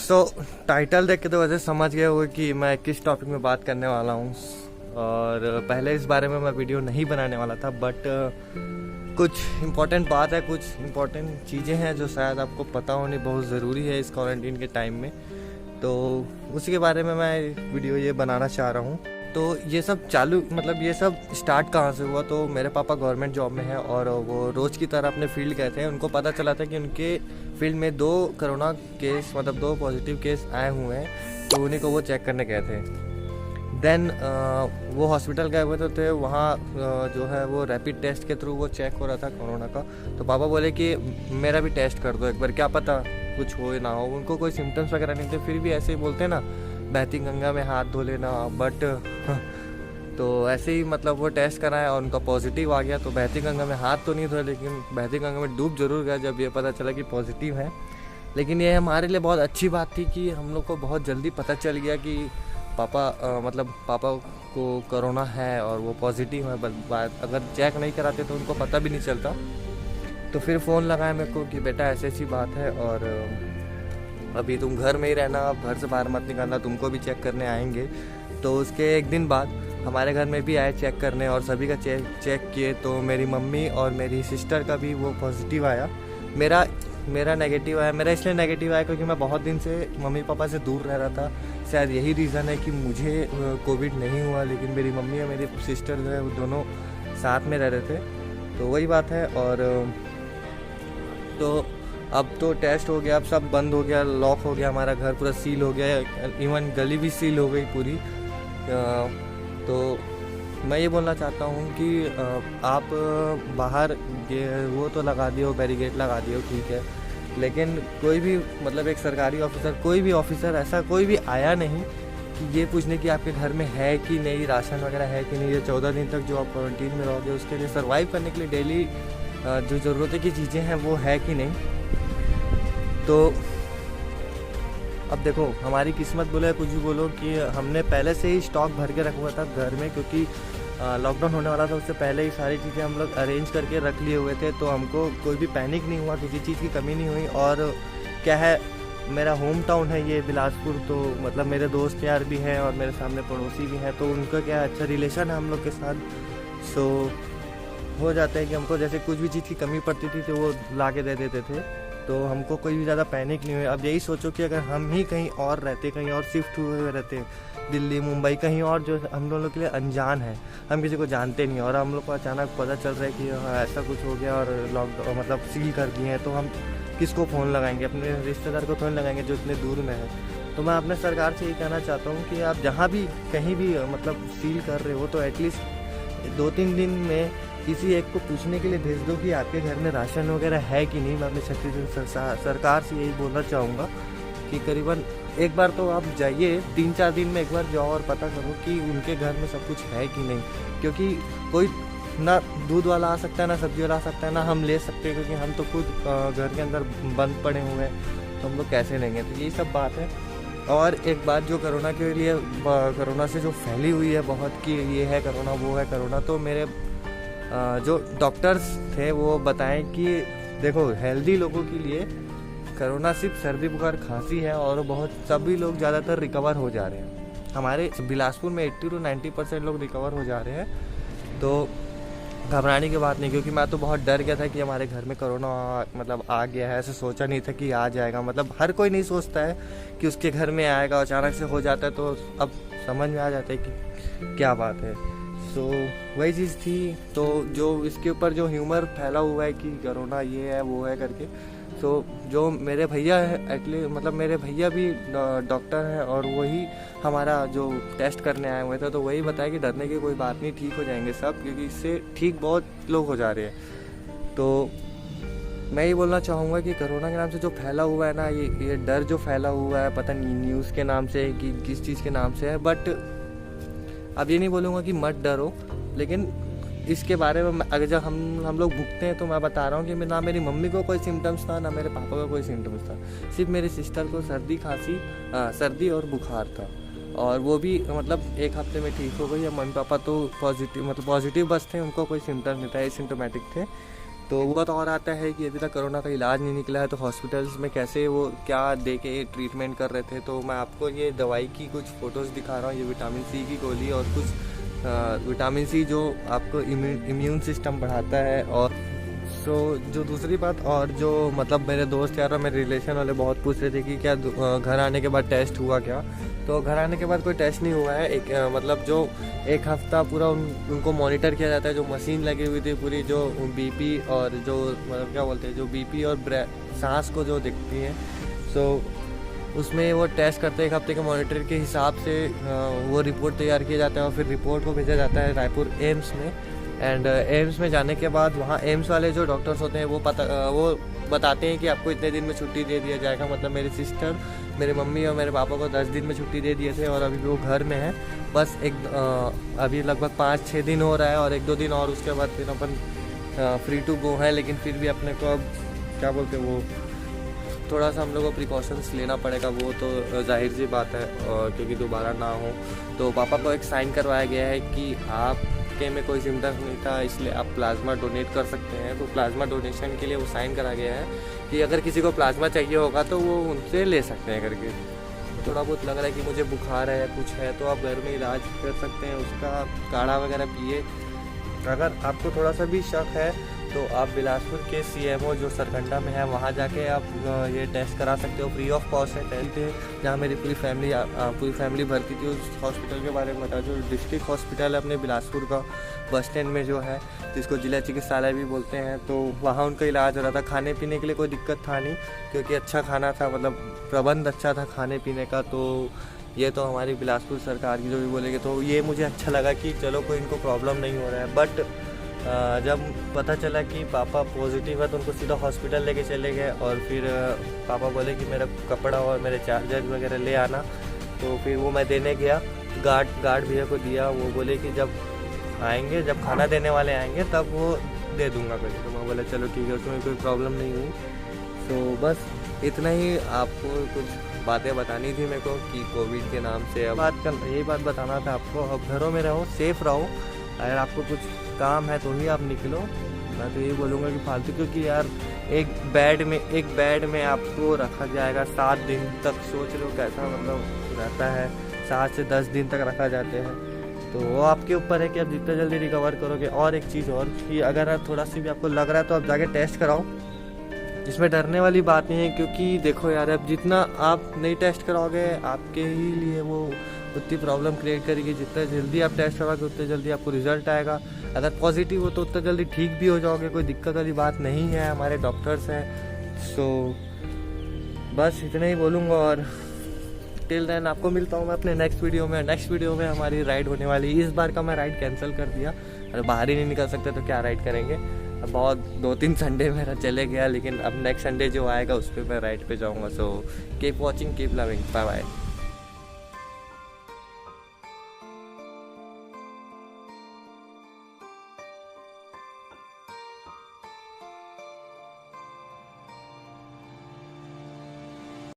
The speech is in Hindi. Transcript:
टाइटल देख के तो वैसे समझ गए होगे कि मैं किस टॉपिक में बात करने वाला हूँ। और पहले इस बारे में मैं वीडियो नहीं बनाने वाला था, बट कुछ इम्पोर्टेंट बात है, कुछ इम्पोर्टेंट चीज़ें हैं जो शायद आपको पता होनी बहुत ज़रूरी है इस क्वारंटीन के टाइम में। तो उसी के बारे में मैं वीडियो ये बनाना चाह रहा हूँ। तो ये सब ये सब स्टार्ट कहाँ से हुआ, तो मेरे पापा गवर्नमेंट जॉब में हैं और वो रोज़ की तरह अपने फील्ड गए थे। उनको पता चला था कि उनके फील्ड में 2 कोरोना केस 2 पॉजिटिव केस आए हुए हैं, तो उन्हीं को वो चेक करने गए थे। देन वो हॉस्पिटल गए हुए थे, वहाँ जो है वो रैपिड टेस्ट के थ्रू वो चेक हो रहा था कोरोना का। तो पापा बोले कि मेरा भी टेस्ट कर दो एक बार, क्या पता कुछ हो ना हो। उनको कोई सिम्टम्स वगैरह नहीं थे, फिर भी ऐसे ही बोलते हैं ना, बहती गंगा में हाथ धो लेना। बट तो ऐसे ही वो टेस्ट कराया और उनका पॉजिटिव आ गया। तो बहती गंगा में हाथ तो नहीं धोए, लेकिन बहती गंगा में डूब जरूर गया जब ये पता चला कि पॉजिटिव है। लेकिन ये हमारे लिए बहुत अच्छी बात थी कि हम लोग को बहुत जल्दी पता चल गया कि पापा को कोरोना है और वो पॉजिटिव है। अगर चेक नहीं कराते तो उनको पता भी नहीं चलता। तो फिर फ़ोन लगाया मेरे को कि बेटा ऐसी ऐसी बात है और अभी तुम घर में ही रहना, घर से बाहर मत निकलना, तुमको भी चेक करने आएंगे। तो उसके एक दिन बाद हमारे घर में भी आए चेक करने और सभी का चेक किए। तो मेरी मम्मी और मेरी सिस्टर का भी वो पॉजिटिव आया। मेरा नेगेटिव आया। मेरा इसलिए नेगेटिव आया क्योंकि मैं बहुत दिन से मम्मी पापा से दूर रह रहा था। शायद यही रीज़न है कि मुझे कोविड नहीं हुआ, लेकिन मेरी मम्मी और मेरी सिस्टर जो है वो दोनों साथ में रह रहे थे। तो वही बात है। और तो अब तो टेस्ट हो गया, अब सब बंद हो गया, लॉक हो गया, हमारा घर पूरा सील हो गया, इवन गली भी सील हो गई पूरी। तो मैं ये बोलना चाहता हूँ कि आप बाहर वो तो लगा दियो, बैरिकेड लगा दियो, ठीक है, लेकिन कोई भी एक सरकारी ऑफिसर, कोई भी ऑफिसर ऐसा कोई भी आया नहीं कि ये पूछने कि आपके घर में है कि नहीं, राशन वगैरह है कि नहीं। ये 14 दिन तक जो आप क्वारंटीन में रहोगे उसके लिए सर्वाइव करने के लिए डेली जो ज़रूरत की चीज़ें हैं वो है कि नहीं। तो अब देखो, हमारी किस्मत बोले कुछ भी बोलो कि हमने पहले से ही स्टॉक भर के रखा हुआ था घर में, क्योंकि लॉकडाउन होने वाला था उससे पहले ही सारी चीज़ें हम लोग अरेंज करके रख लिए हुए थे। तो हमको कोई भी पैनिक नहीं हुआ, किसी चीज़ की कमी नहीं हुई। और क्या है, मेरा होम टाउन है ये बिलासपुर, तो मेरे दोस्त यार भी हैं और मेरे सामने पड़ोसी भी हैं, तो उनका क्या अच्छा रिलेशन है हम लोग के साथ। सो हो जाता है कि हमको जैसे कुछ भी चीज़ की कमी पड़ती थी तो वो ला के दे देते थे, तो हमको कोई भी ज़्यादा पैनिक नहीं हुई। अब यही सोचो कि अगर हम ही कहीं और रहते, कहीं और शिफ्ट हुए रहते, दिल्ली मुंबई कहीं और, जो हम लोगों के लिए अनजान है, हम किसी को जानते नहीं, और हम लोग को अचानक पता चल रहा है कि ऐसा कुछ हो गया और लॉकडाउन सील कर दिए हैं, तो हम किसको फ़ोन लगाएंगे? अपने रिश्तेदार को फ़ोन लगाएंगे जो इतने दूर में है। तो मैं अपने सरकार से ये कहना चाहता हूँ कि आप जहाँ भी कहीं भी सील कर रहे हो तो एटलीस्ट 2-3 दिन में किसी एक को पूछने के लिए भेज दो कि आपके घर में राशन वगैरह है कि नहीं। मैं अपने छत्तीसगढ़ सरकार से यही बोलना चाहूँगा कि करीबन एक बार तो आप जाइए, 3-4 दिन में एक बार जाओ और पता करो कि उनके घर में सब कुछ है कि नहीं। क्योंकि कोई ना दूध वाला आ सकता है, ना सब्जी वाला आ सकता है, ना हम ले सकते हैं, क्योंकि हम तो खुद घर के अंदर बंद पड़े हुए हैं, तो हम लोग कैसे लेंगे। तो यही सब बात है। और एक बात जो कोरोना के लिए, कोरोना से जो फैली हुई है बहुत कि ये है कोरोना, वो है कोरोना, तो मेरे जो डॉक्टर्स थे वो बताएं कि देखो, हेल्दी लोगों के लिए कोरोना सिर्फ सर्दी बुखार खांसी है और बहुत सभी लोग ज़्यादातर रिकवर हो जा रहे हैं। हमारे बिलासपुर में 80-90% लोग रिकवर हो जा रहे हैं। तो घबराने की बात नहीं, क्योंकि मैं तो बहुत डर गया था कि हमारे घर में कोरोना आ गया है। ऐसे सोचा नहीं था कि आ जाएगा। हर कोई नहीं सोचता है कि उसके घर में आएगा, अचानक से हो जाता है, तो अब समझ में आ जाता है कि क्या बात है। सो वही चीज़ थी। तो जो इसके ऊपर जो ह्यूमर फैला हुआ है कि कोरोना ये है वो है करके, सो जो मेरे भैया है मेरे भैया भी डॉक्टर हैं और वही हमारा जो टेस्ट करने आए हुए थे, तो वही बताया कि डरने की कोई बात नहीं, ठीक हो जाएंगे सब, क्योंकि इससे ठीक बहुत लोग हो जा रहे हैं। तो मैं ये बोलना चाहूँगा कि कोरोना के नाम से जो फैला हुआ है ना, ये डर जो फैला हुआ है, पता नहीं न्यूज़ के नाम से कि किस चीज़ के नाम से है, बट अब ये नहीं बोलूँगा कि मत डरो, लेकिन इसके बारे में अगर जब हम लोग भुगते हैं, तो मैं बता रहा हूँ कि ना मेरी मम्मी को कोई सिम्टम्स था, ना मेरे पापा को कोई सिम्टम्स था। सिर्फ मेरी सिस्टर को सर्दी और बुखार था, और वो भी 1 हफ्ते में ठीक हो गई। या मम्मी पापा तो पॉजिटिव बस थे, उनको कोई सिम्टम्स नहीं था, एसिम्टोमेटिक थे। तो वो बात और आता है कि अभी तक कोरोना का इलाज नहीं निकला है, तो हॉस्पिटल्स में कैसे वो क्या दे के ट्रीटमेंट कर रहे थे। तो मैं आपको ये दवाई की कुछ फ़ोटोज़ दिखा रहा हूँ, ये विटामिन सी की गोली और कुछ विटामिन सी जो आपको इम्यून सिस्टम बढ़ाता है। और जो दूसरी बात, और जो मतलब मेरे दोस्त यार और मेरे रिलेशन वाले बहुत पूछ रहे थे कि क्या घर आने के बाद टेस्ट हुआ क्या। तो घर आने के बाद कोई टेस्ट नहीं हुआ है। मतलब जो एक हफ्ता पूरा उनको मॉनिटर किया जाता है, जो मशीन लगी हुई थी पूरी, जो बीपी और जो मतलब क्या बोलते हैं, जो बीपी और सांस को जो दिखती है, सो उसमें वो टेस्ट करते हैं। एक हफ्ते के मॉनिटर के हिसाब से वो रिपोर्ट तैयार किया जाता है और फिर रिपोर्ट को भेजा जाता है रायपुर एम्स में। एंड एम्स में जाने के बाद वहाँ एम्स वाले जो डॉक्टर्स होते हैं वो बताते हैं कि आपको इतने दिन में छुट्टी दे दिया जाएगा। मतलब मेरी सिस्टर, मेरे मम्मी और मेरे पापा को 10 दिन में छुट्टी दे दिए थे और अभी वो घर में है। बस अभी लगभग 5-6 दिन हो रहा है और 1-2 दिन और उसके बाद फिर अपन फ्री टू गो है। लेकिन फिर भी अपने को अब क्या बोलते हैं, वो थोड़ा सा हम लोग को प्रिकॉशंस लेना पड़ेगा, वो तो जाहिर सी बात है, क्योंकि दोबारा ना हो। तो पापा को एक साइन करवाया गया है कि आपके में कोई सिम्टम्स नहीं था, इसलिए आप प्लाज्मा डोनेट कर सकते हैं। तो प्लाज्मा डोनेशन के लिए वो साइन करा गया है कि अगर किसी को प्लाज्मा चाहिए होगा तो वो उनसे ले सकते हैं करके। थोड़ा बहुत लग रहा है कि मुझे बुखार है या कुछ है, तो आप घर में इलाज कर सकते हैं, उसका काढ़ा वगैरह पिए। अगर आपको थोड़ा सा भी शक है तो आप बिलासपुर के CMO जो सरकंडा में है वहाँ जाके आप ये टेस्ट करा सकते हो, फ्री ऑफ कॉस्ट है टेस्ट है। जहाँ मेरी पूरी फैमिली भर्ती थी, उस हॉस्पिटल के बारे में बता, जो डिस्ट्रिक्ट हॉस्पिटल है अपने बिलासपुर का बस स्टैंड में जो है, जिसको जिला चिकित्सालय भी बोलते हैं। तो वहाँ उनका इलाज हो रहा था। खाने पीने के लिए कोई दिक्कत था नहीं, क्योंकि अच्छा खाना था, मतलब प्रबंध अच्छा था खाने पीने का। तो ये तो हमारी बिलासपुर सरकार की जो भी बोलेंगे, तो ये मुझे अच्छा लगा कि चलो कोई इनको प्रॉब्लम नहीं हो रहा है। बट जब पता चला कि पापा पॉजिटिव है तो उनको सीधा हॉस्पिटल लेके चले गए और फिर पापा बोले कि मेरा कपड़ा और मेरे चार्जर वगैरह ले आना। तो फिर वो मैं देने गया, गार्ड भैया को दिया। वो बोले कि जब आएंगे, जब खाना देने वाले आएंगे तब वो दे दूंगा करके। तो मैं बोला चलो ठीक है, उसमें कोई प्रॉब्लम नहीं हुई। तो बस इतना ही आपको कुछ बातें बतानी थी मेरे को कि कोविड के नाम से अब यही बात बताना था आपको। अब घरों में रहो, सेफ़ रहो। अगर आपको कुछ काम है तो ही आप निकलो। मैं तो यही बोलूँगा कि फालतू, क्योंकि यार एक बेड में आपको रखा जाएगा 7 दिन तक। सोच लो कैसा मतलब रहता है, 7 से 10 दिन तक रखा जाते हैं। तो वो आपके ऊपर है कि आप जितना जल्दी रिकवर करोगे। और एक चीज़ और कि अगर आप थोड़ा सी भी आपको लग रहा है तो आप जाके टेस्ट कराओ, इसमें डरने वाली बात नहीं है। क्योंकि देखो यार, अब जितना आप नहीं टेस्ट कराओगे आपके ही लिए वो उतनी प्रॉब्लम क्रिएट करेगी। जितना जल्दी आप टेस्ट कराओगे उतने जल्दी आपको रिजल्ट आएगा। अगर पॉजिटिव हो तो उतना जल्दी ठीक भी हो जाओगे, कोई दिक्कत वाली बात नहीं है। हमारे डॉक्टर्स हैं। सो बस इतना ही बोलूँगा और टिल देन आपको मिलता हूँ मैं अपने नेक्स्ट वीडियो में हमारी राइड होने वाली। इस बार का मैं राइड कैंसिल कर दिया, अरे बाहर ही नहीं निकल सकते तो क्या राइड करेंगे। अब बहुत 2-3 संडे मेरा चले गया, लेकिन अब नेक्स्ट संडे जो आएगा उस पर मैं राइड पे जाऊँगा। So keep watching, keep loving, bye bye.